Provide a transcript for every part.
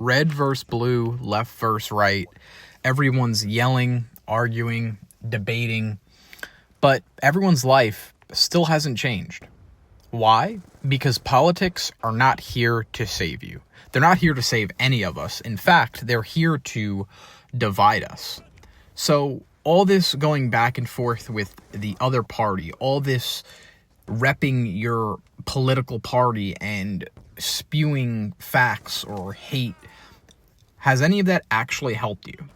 red versus blue, left versus right. Everyone's yelling, arguing, debating, but everyone's life still hasn't changed. Why? Because politics are not here to save you. They're not here to save any of us. In fact, they're here to divide us. So all this going back and forth with the other party, all this repping your political party and spewing facts or hate, has any of that actually helped you?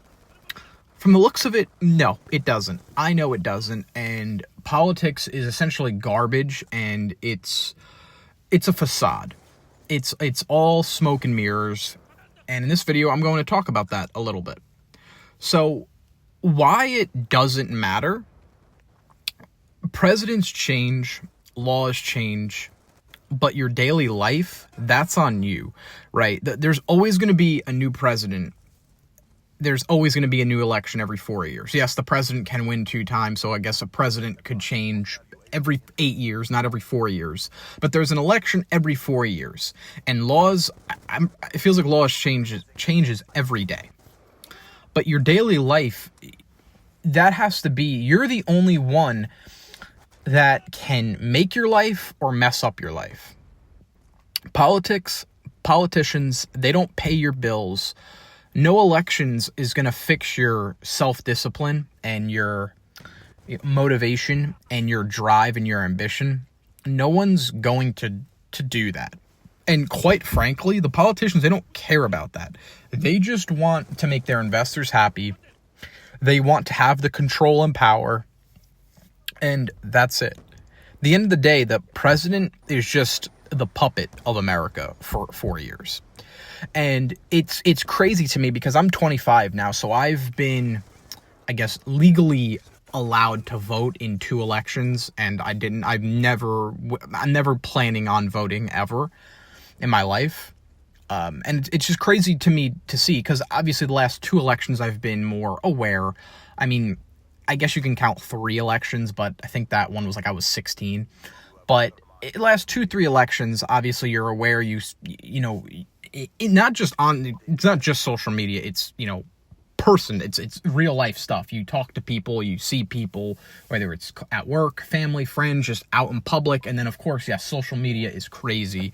From the looks of it, no, it doesn't. I know it doesn't, and politics is essentially garbage, and it's a facade. It's all smoke and mirrors, and in this video, I'm going to talk about that a little bit. So, why it doesn't matter? Presidents change, laws change, but your daily life, that's on you, right? There's always going to be a new president. There's always going to be a new election every 4 years. Yes, the president can win 2 times, so I guess a president could change every 8 years, not every 4 years. But there's an election every 4 years. And laws, it feels like laws changes every day. But your daily life, that has to be, you're the only one that can make your life or mess up your life. Politicians, they don't pay your bills. No elections is going to fix your self-discipline and your motivation and your drive and your ambition. No one's going to do that. And quite frankly, the politicians, they don't care about that. They just want to make their investors happy. They want to have the control and power. And that's it. At the end of the day, the president is just the puppet of America for 4 years. And it's crazy to me because I'm 25 now, so I've been, I guess, legally allowed to vote in 2 elections, and I'm never planning on voting ever in my life. And it's just crazy to me to see, because obviously the last 2 elections I've been more aware. I mean, I guess you can count 3 elections, but I think that one was like I was 16. But the last 2-3 elections, obviously you're aware, you know, it's not just social media, it's, you know, it's real life stuff. You talk to people, you see people, whether it's at work, family, friends, just out in public. And then of course, yeah, social media is crazy.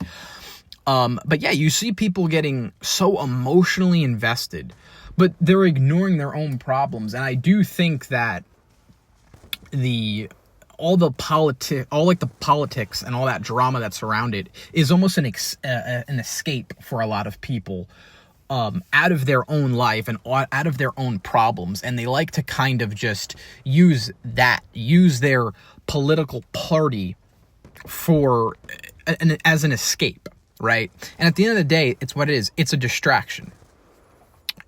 But yeah, you see people getting so emotionally invested, but they're ignoring their own problems. And I do think that all the politics and all that drama that's around it is almost an escape for a lot of people, out of their own life and out of their own problems. And they like to kind of just use their political party as an escape, right? And at the end of the day, it's what it is. It's a distraction.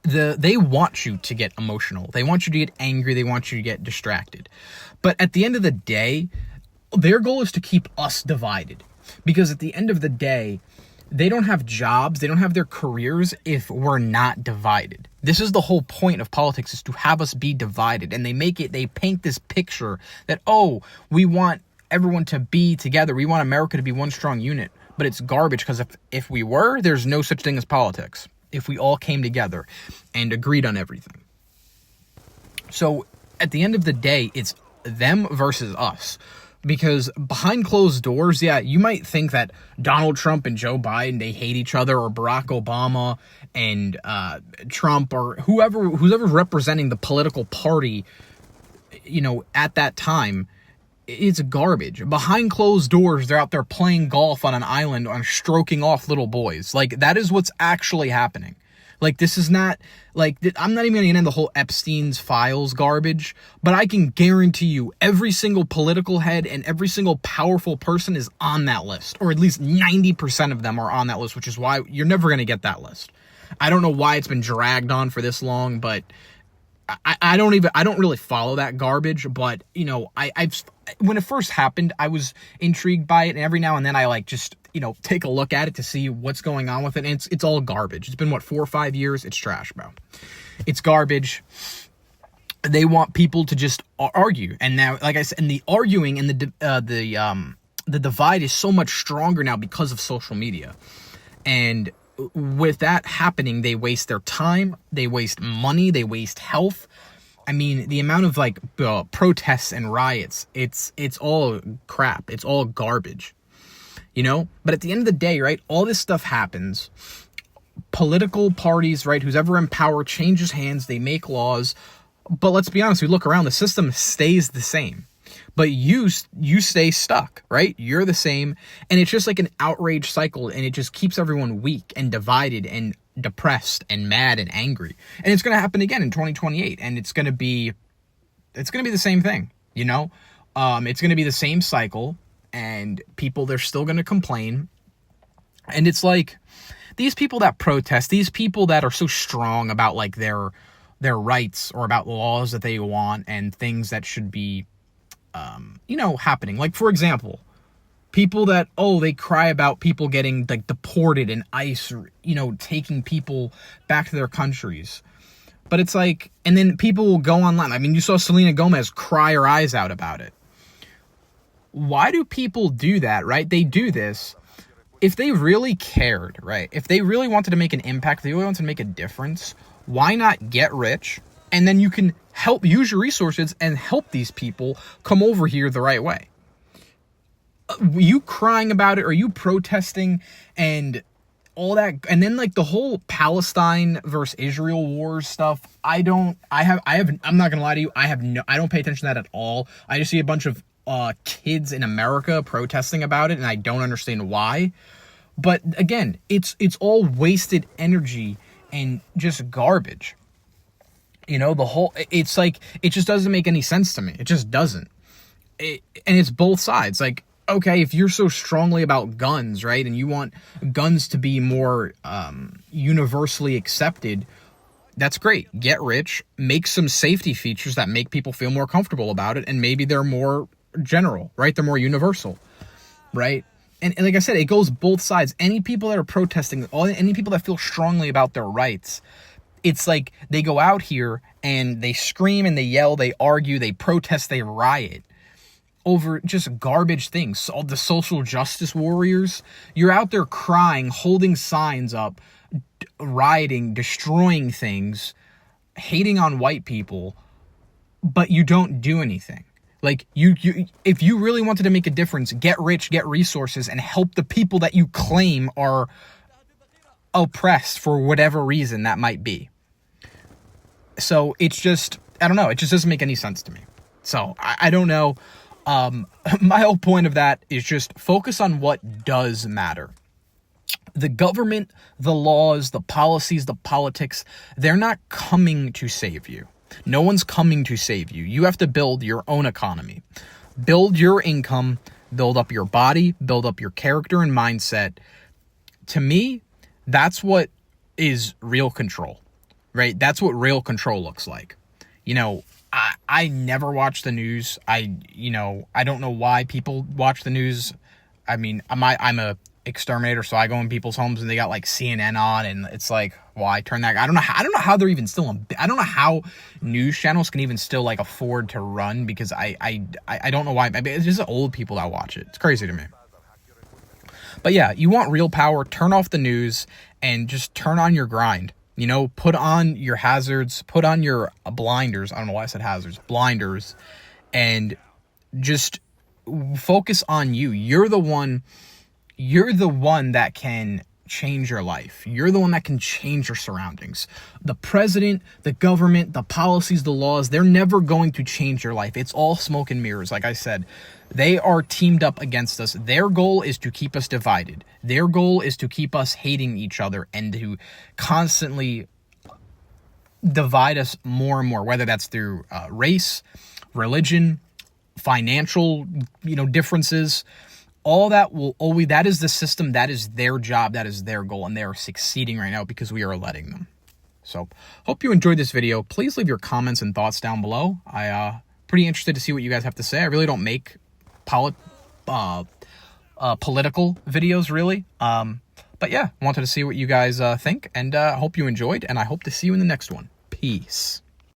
They want you to get emotional. They want you to get angry. They want you to get distracted. But at the end of the day, their goal is to keep us divided. Because at the end of the day, they don't have jobs, they don't have their careers if we're not divided. This is the whole point of politics, is to have us be divided. And they paint this picture that, oh, we want everyone to be together. We want America to be one strong unit. But it's garbage, because if we were, there's no such thing as politics. If we all came together and agreed on everything. So at the end of the day, it's them versus us. Because behind closed doors, yeah, you might think that Donald Trump and Joe Biden, they hate each other, or Barack Obama and Trump, or whoever's representing the political party, you know, at that time. It's garbage. Behind closed doors, they're out there playing golf on an island and stroking off little boys. Like, that is what's actually happening. Like, this is not, like, I'm not even going to get into the whole Epstein's files garbage, but I can guarantee you every single political head and every single powerful person is on that list, or at least 90% of them are on that list, which is why you're never going to get that list. I don't know why it's been dragged on for this long, but I don't really follow that garbage, but, you know, when it first happened, I was intrigued by it, and every now and then I just, you know, take a look at it to see what's going on with it, and it's all garbage. It's been, 4 or 5 years? It's trash, bro. It's garbage. They want people to just argue, and now, like I said, and the arguing and the divide is so much stronger now because of social media. And with that happening, they waste their time, they waste money, they waste health. I mean, the amount of like protests and riots, it's all crap. It's all garbage, you know? But at the end of the day, right, all this stuff happens. Political parties, right, who's ever in power changes hands, they make laws. But let's be honest, we look around, the system stays the same. But you stay stuck, right? You're the same. And it's just like an outrage cycle, and it just keeps everyone weak and divided and depressed and mad and angry. And it's going to happen again in 2028, and it's going to be the same thing, you know? It's going to be the same cycle, and people, they're still going to complain. And it's like these people that protest, these people that are so strong about like their rights or about laws that they want and things that should be you know, happening. Like, for example, people that, they cry about people getting, like, deported and ICE, you know, taking people back to their countries. But it's like, and then people will go online. I mean, you saw Selena Gomez cry her eyes out about it. Why do people do that, right? They do this. If they really cared, right? If they really wanted to make an impact, if they really wanted to make a difference, why not get rich? And then you can use your resources and help these people come over here the right way. You crying about it, or you protesting and all that, and then like the whole Palestine versus Israel wars stuff. I'm not gonna lie to you. I don't pay attention to that at all. I just see a bunch of kids in America protesting about it, and I don't understand why. But again, it's all wasted energy and just garbage. You know, it's like, it just doesn't make any sense to me. It just doesn't. And it's both sides. Like, okay, if you're so strongly about guns, right, and you want guns to be more universally accepted, that's great. Get rich, make some safety features that make people feel more comfortable about it, and maybe they're more general, right? They're more universal, right? And like I said, it goes both sides. Any people that are protesting, any people that feel strongly about their rights, it's like they go out here and they scream and they yell, they argue, they protest, they riot over just garbage things. All the social justice warriors, you're out there crying, holding signs up, rioting, destroying things, hating on white people, but you don't do anything. Like, if you really wanted to make a difference, get rich, get resources, and help the people that you claim are oppressed for whatever reason that might be. So it's just, I don't know. It just doesn't make any sense to me. So I don't know. My whole point of that is just focus on what does matter. The government, the laws, the policies, the politics, they're not coming to save you. No one's coming to save you. You have to build your own economy. Build your income, build up your body, build up your character and mindset. To me, that's what is real control, right? That's what real control looks like. You know, I never watch the news. I don't know why people watch the news. I mean, I'm a exterminator, so I go in people's homes and they got like CNN on, and it's like, why turn that? I don't know how they're even still on. I don't know how news channels can even still like afford to run, because I don't know why. I mean, it's just old people that watch it. It's crazy to me. But yeah, you want real power, turn off the news and just turn on your grind. You know, put on your hazards, put on your blinders. I don't know why I said hazards, blinders, and just focus on you. You're the one that can change your life. You're the one that can change your surroundings. The president, the government, the policies, the laws, they're never going to change your life. It's all smoke and mirrors. Like I said, they are teamed up against us. Their goal is to keep us divided. Their goal is to keep us hating each other and to constantly divide us more and more, whether that's through race, religion, financial, differences. All that that is the system, that is their job, that is their goal, and they are succeeding right now because we are letting them. So, hope you enjoyed this video. Please leave your comments and thoughts down below. Pretty interested to see what you guys have to say. I really don't make political videos, really. But yeah, wanted to see what you guys think, and hope you enjoyed, and I hope to see you in the next one. Peace.